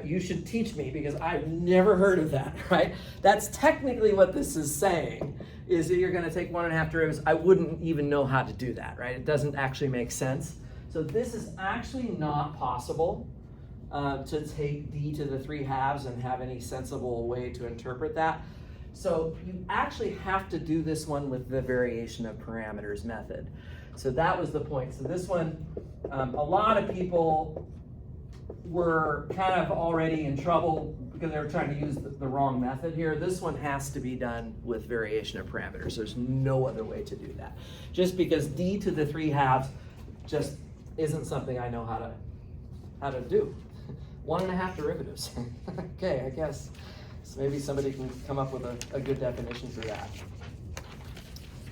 you should teach me because I've never heard of that, right? That's technically what this is saying, is that you're going to take 1.5 derivatives. I wouldn't even know how to do that, right? It doesn't actually make sense. So this is actually not possible to take d to the 3/2 and have any sensible way to interpret that. So you actually have to do this one with the variation of parameters method. So that was the point. So this one, a lot of people were kind of already in trouble because they were trying to use the wrong method here. This one has to be done with variation of parameters. There's no other way to do that. Just because d to the 3/2 just isn't something I know how to do. 1.5 derivatives. Okay, I guess. So maybe somebody can come up with a good definition for that.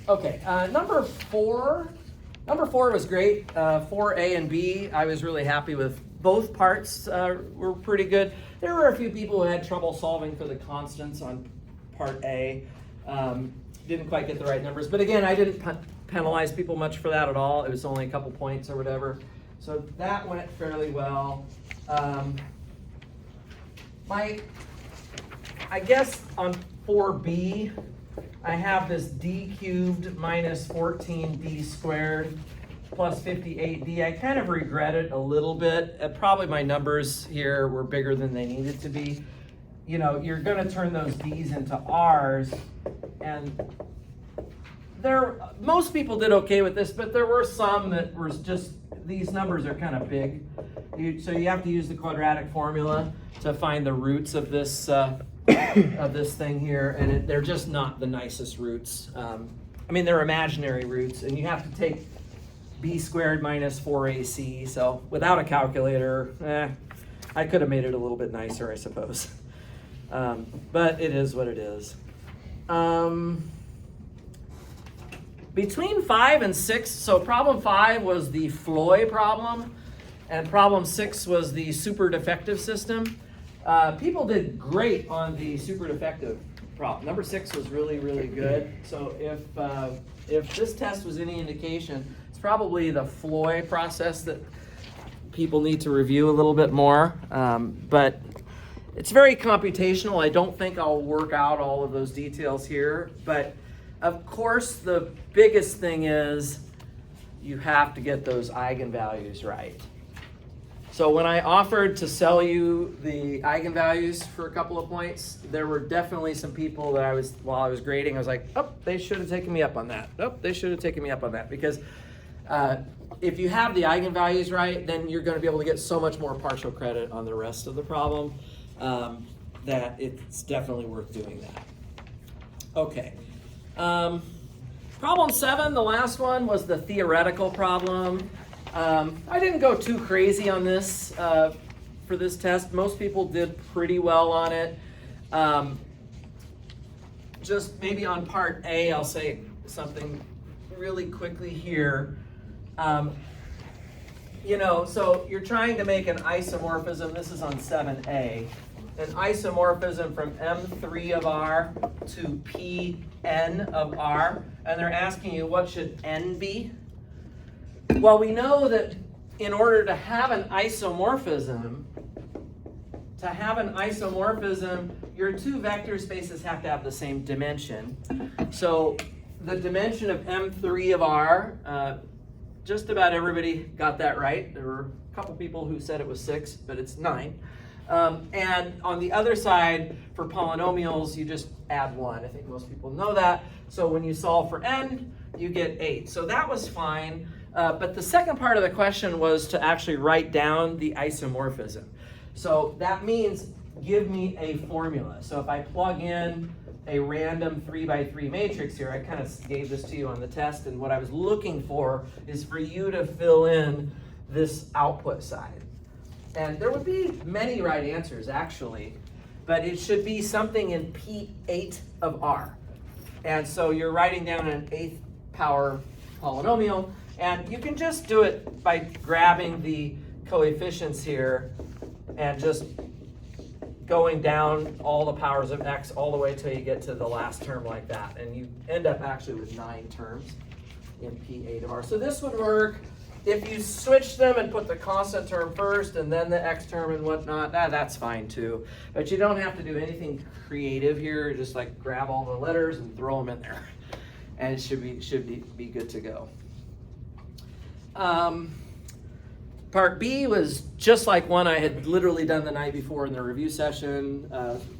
Okay, number 4. Number 4 was great. 4A and B, I was really happy with. Both parts were pretty good. There were a few people who had trouble solving for the constants on part A. Didn't quite get the right numbers. But again, I didn't penalize people much for that at all. It was only a couple points or whatever. So that went fairly well. I guess on 4B, I have this d cubed minus 14d squared plus 58d. I kind of regret it a little bit. Probably my numbers here were bigger than they needed to be. You're going to turn those d's into r's, and most people did okay with this, but there were some that were just, these numbers are kind of big. So you have to use the quadratic formula to find the roots of this thing here, and they're just not the nicest roots. They're imaginary roots, and you have to take b squared minus 4ac. So without a calculator, I could have made it a little bit nicer, I suppose. But it is what it is. between 5 and 6, so problem 5 was the Floy problem, and problem 6 was the super defective system. People did great on the super defective problem. Number 6 was really, really good. So if this test was any indication, it's probably the Floy process that people need to review a little bit more. But it's very computational. I don't think I'll work out all of those details here. But of course, the biggest thing is you have to get those eigenvalues right. So when I offered to sell you the eigenvalues for a couple of points, there were definitely some people that while I was grading, I was like, oh, they should have taken me up on that. Oh, they should have taken me up on that. Because if you have the eigenvalues right, then you're going to be able to get so much more partial credit on the rest of the problem that it's definitely worth doing that. Okay. Problem 7, the last one, was the theoretical problem. I didn't go too crazy on this for this test. Most people did pretty well on it. Just maybe on part A, I'll say something really quickly here. So you're trying to make an isomorphism. This is on 7A. An isomorphism from M3 of R to Pn of R. And they're asking you, what should N be? Well, we know that in order to have an isomorphism, your two vector spaces have to have the same dimension. So the dimension of M3 of R, just about everybody got that right. There were a couple people who said it was 6, but it's 9. And on the other side, for polynomials, you just add 1. I think most people know that. So when you solve for n, you get 8. So that was fine. But the second part of the question was to actually write down the isomorphism. So that means give me a formula. So if I plug in a random 3x3 matrix here, I kind of gave this to you on the test, and what I was looking for is for you to fill in this output side. And there would be many right answers, actually, but it should be something in P8 of R. And so you're writing down an 8th power polynomial, and you can just do it by grabbing the coefficients here and just going down all the powers of x all the way till you get to the last term like that. And you end up actually with 9 terms in P8 of R. So this would work. If you switch them and put the constant term first and then the x term and whatnot, that's fine too. But you don't have to do anything creative here. Just like grab all the letters and throw them in there. And it should be good to go. Part B was just like one I had literally done the night before in the review session.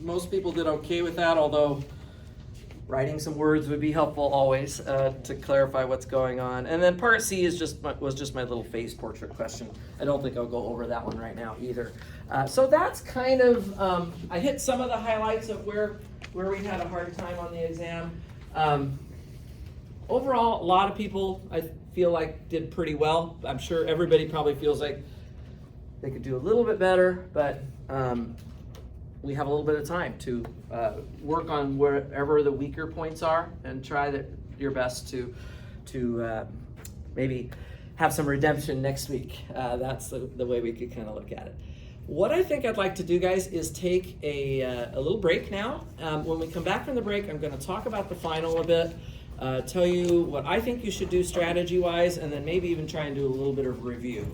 Most people did okay with that, although writing some words would be helpful always to clarify what's going on. And then part C was just my little face portrait question. I don't think I'll go over that one right now either. So that's kind of, I hit some of the highlights of where we had a hard time on the exam. Overall, a lot of people, I feel like, did pretty well. I'm sure everybody probably feels like they could do a little bit better, but we have a little bit of time to work on wherever the weaker points are and try your best to maybe have some redemption next week. That's the way we could kind of look at it. What I think I'd like to do, guys, is take a little break now. When we come back from the break, I'm going to talk about the final a bit. Tell you what I think you should do strategy-wise, and then maybe even try and do a little bit of review.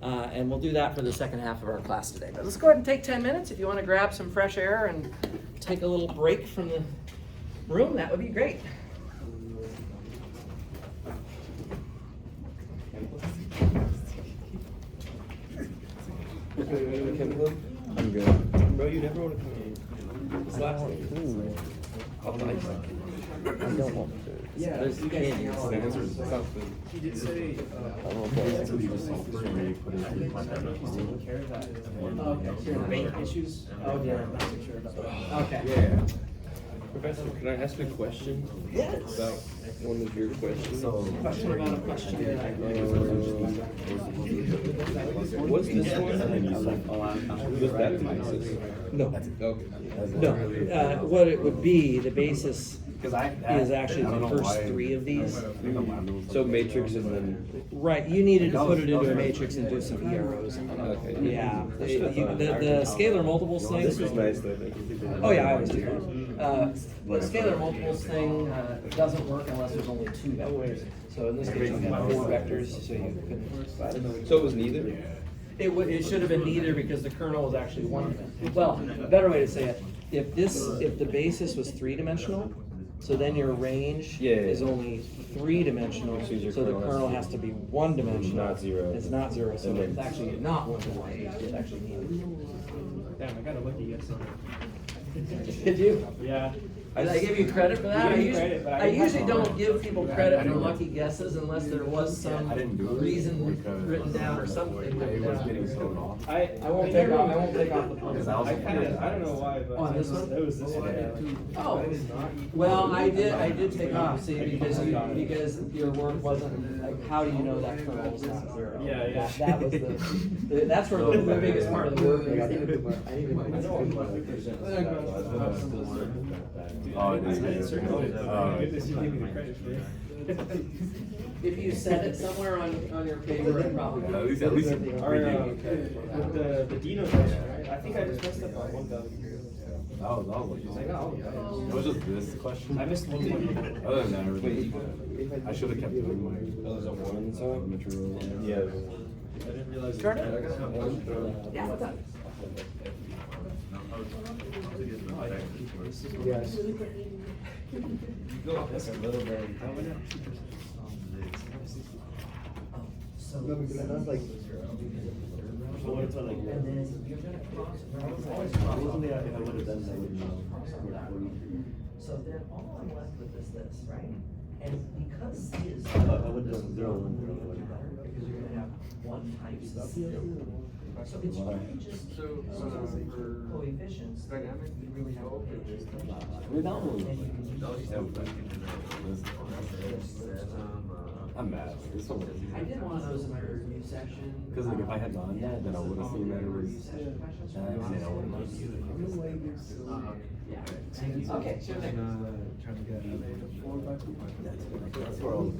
And we'll do that for the second half of our class today. But let's go ahead and take 10 minutes. If you want to grab some fresh air and take a little break from the room, that would be great. I'm good. Bro, you never want to come in. This last thing. I don't want to. Yeah, There's you guys candy. can The answer is something. He did say, I don't know. he's taking care of that. Your bank issues? Oh, yeah, I'm not too sure about that. Okay. Yeah. Professor, can I ask a question? Yes. About one of your questions? Question about a question. What's this one? Was that the basis? No, Okay. no. What it would be, the basis is actually the first three of these. So matrix and then, Right, you needed to put it into a matrix and do some EROs. okay. Yeah, the scalar multiples thing. This was nice though. Oh yeah, I always do that. The scalar multiples thing doesn't work unless there's only two vectors. So in this case, we have 4 vectors, so you couldn't. So it was neither? It should have been neither because the kernel was actually one dimensional. Well, better way to say it, if the basis was 3-dimensional, so then your range Yeah. is only 3-dimensional, So your so the kernel kernel has has to be 1-dimensional. Not zero. It's not 0, so And then- it's actually not 1-to-1. It's actually neither. Damn, I got a lucky yes on that. Did you? Yeah. Did I give you credit for that? You I gave me usually, credit, but I I didn't usually have don't give people credit for lucky guesses unless there was some reason written down or something written down. I won't take off the phone. I don't know why, but On this one? it was this one. Oh, well, I did take off, see, because your work wasn't, like, how do you know that kernel was not 0? Yeah, yeah. That was that's where the biggest part of the work is. Goodness, you gave me the credit for it. If you said it somewhere on your paper, it probably would. At least Or, with the Dino question, right? I think I just messed up on one value. That was what you said. It was just this question. I missed one point. Other than that, everything. I should have kept doing my. Those are one song? material. Yeah. I didn't realize. Jordan? Yeah, what's up? That's a little bit. So then you're gonna cross. So then all I'm left with is this, right? And because C is. Because you're gonna have 1 times C. So it's really just coefficients. Dynamic, you really help. I'm mad. This one was easy. I did one of those in my review section. Because like if I had done that, then I would have seen that it was. Okay, sure thing. That's where I was.